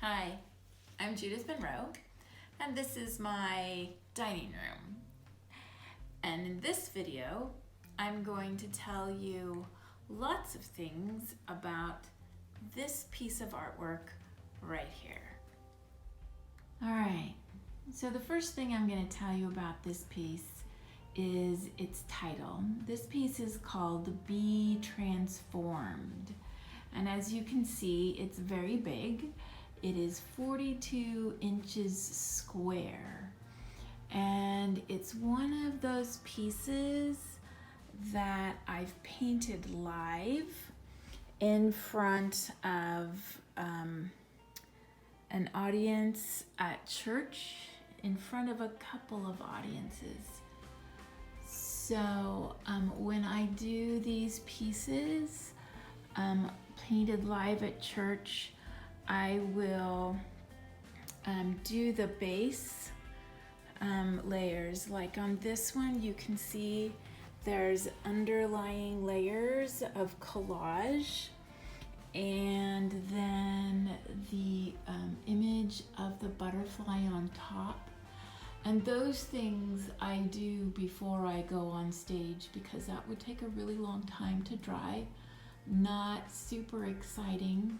Hi, I'm Judith Monroe, and this is my dining room. And in this video, I'm going to tell you lots of things about this piece of artwork right here. All right, so the first thing I'm going to tell you about this piece is its title. This piece is called Be Transformed. And as you can see, it's very big. It is 42 inches square. And it's one of those pieces that I've painted live in front of an audience at church, in front of a couple of audiences. So when I do these pieces painted live at church, I will do the base layers. Like on this one, you can see there's underlying layers of collage, and then the image of the butterfly on top. And those things I do before I go on stage because that would take a really long time to dry. Not super exciting.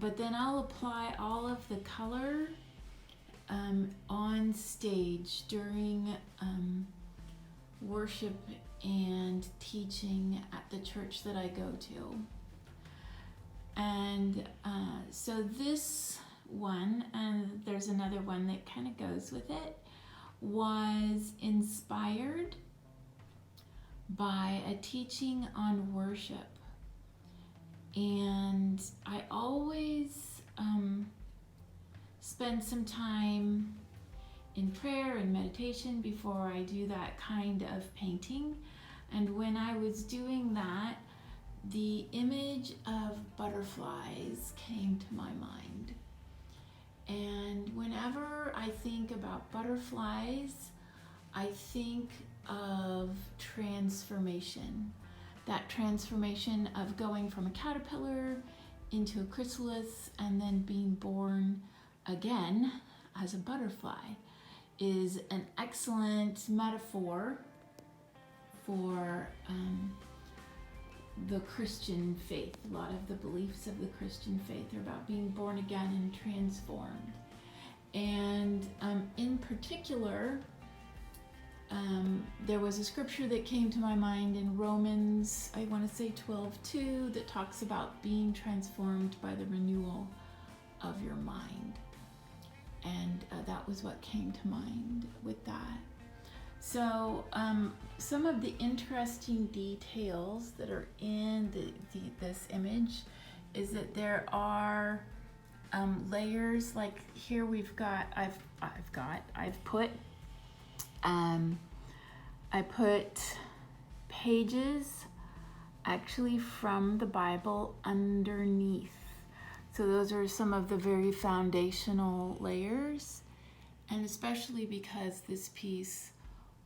But then I'll apply all of the color on stage during worship and teaching at the church that I go to. And so this one, and there's another one that kind of goes with it, was inspired by a teaching on worship. And I always spend some time in prayer and meditation before I do that kind of painting. And when I was doing that, the image of butterflies came to my mind. And whenever I think about butterflies, I think of transformation. That transformation of going from a caterpillar into a chrysalis and then being born again as a butterfly is an excellent metaphor for the Christian faith. A lot of the beliefs of the Christian faith are about being born again and transformed. And in particular, there was a scripture that came to my mind in Romans, I want to say 12:2, that talks about being transformed by the renewal of your mind. And that was what came to mind with that. So some of the interesting details that are in this image is that there are layers. Like here we've got, I've put I put pages actually from the Bible underneath. So those are some of the very foundational layers, and especially because this piece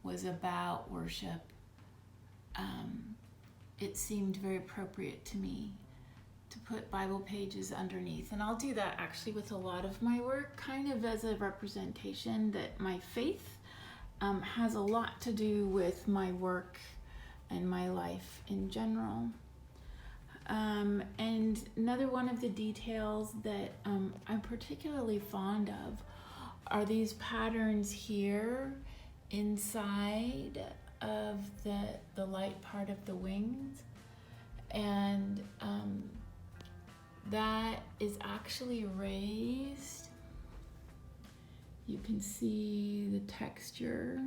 was about worship, it seemed very appropriate to me to put Bible pages underneath. And I'll do that actually with a lot of my work, kind of as a representation that my faith has a lot to do with my work and my life in general. And another one of the details that I'm particularly fond of are these patterns here inside of the light part of the wings. And that is actually raised. You can see the texture,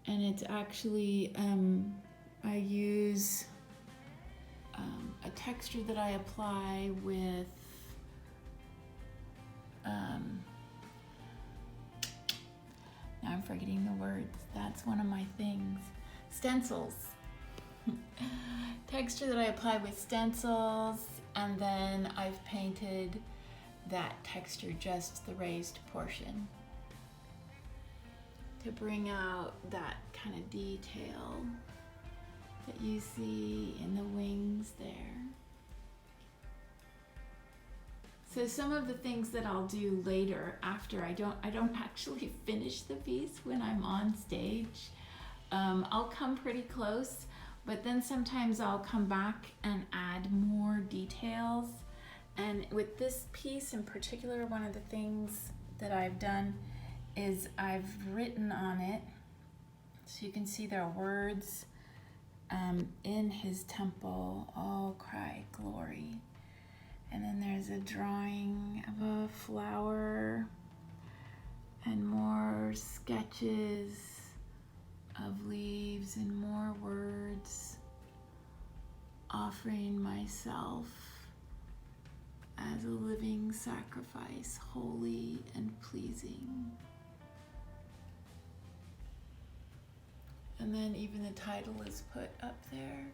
and it's actually, I use a texture that I apply with, now I'm forgetting the words, that's one of my things, stencils. Texture that I apply with stencils, and then I've painted that texture, just the raised portion, to bring out that kind of detail that you see in the wings there. So some of the things that I'll do later after I don't actually finish the piece when I'm on stage. I'll come pretty close, but then sometimes I'll come back and add more details. And with this piece in particular, one of the things that I've done is I've written on it, so you can see there are words, in his temple, all cry glory. And then there's a drawing of a flower and more sketches of leaves and more words, offering myself as a living sacrifice, holy and pleasing. And then even the title is put up there,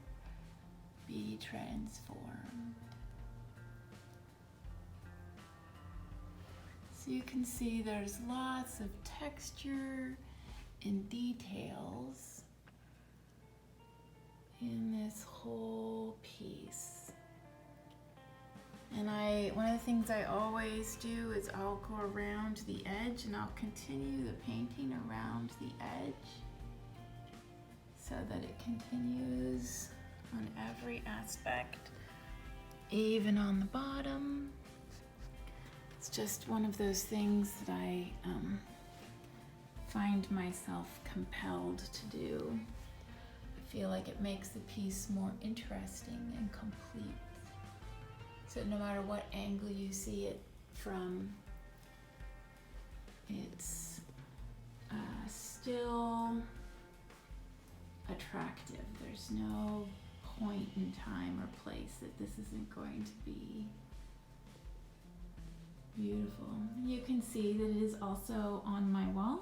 Be Transformed. So you can see there's lots of texture and details in this whole piece. And one of the things I always do is I'll go around the edge and I'll continue the painting around the edge so that it continues on every aspect, even on the bottom. It's just one of those things that I find myself compelled to do. I feel like it makes the piece more interesting and complete. So no matter what angle you see it from, it's still attractive. There's no point in time or place that this isn't going to be beautiful. You can see that it is also on my wall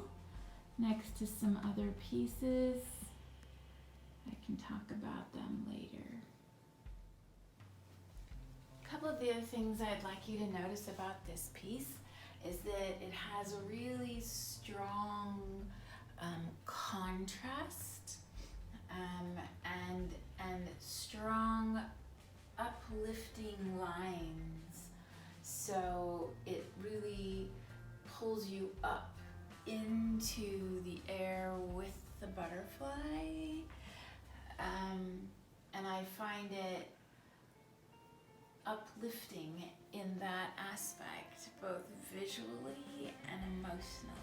next to some other pieces. I can talk about them later. A couple of the other things I'd like you to notice about this piece is that it has a really strong contrast and strong uplifting lines. So it really pulls you up into the air with the butterfly. And I find it uplifting in that aspect, both visually and emotionally.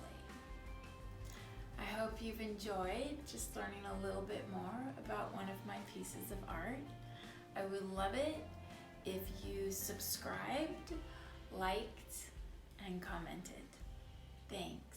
I hope you've enjoyed just learning a little bit more about one of my pieces of art. I would love it if you subscribed, liked, and commented. Thanks.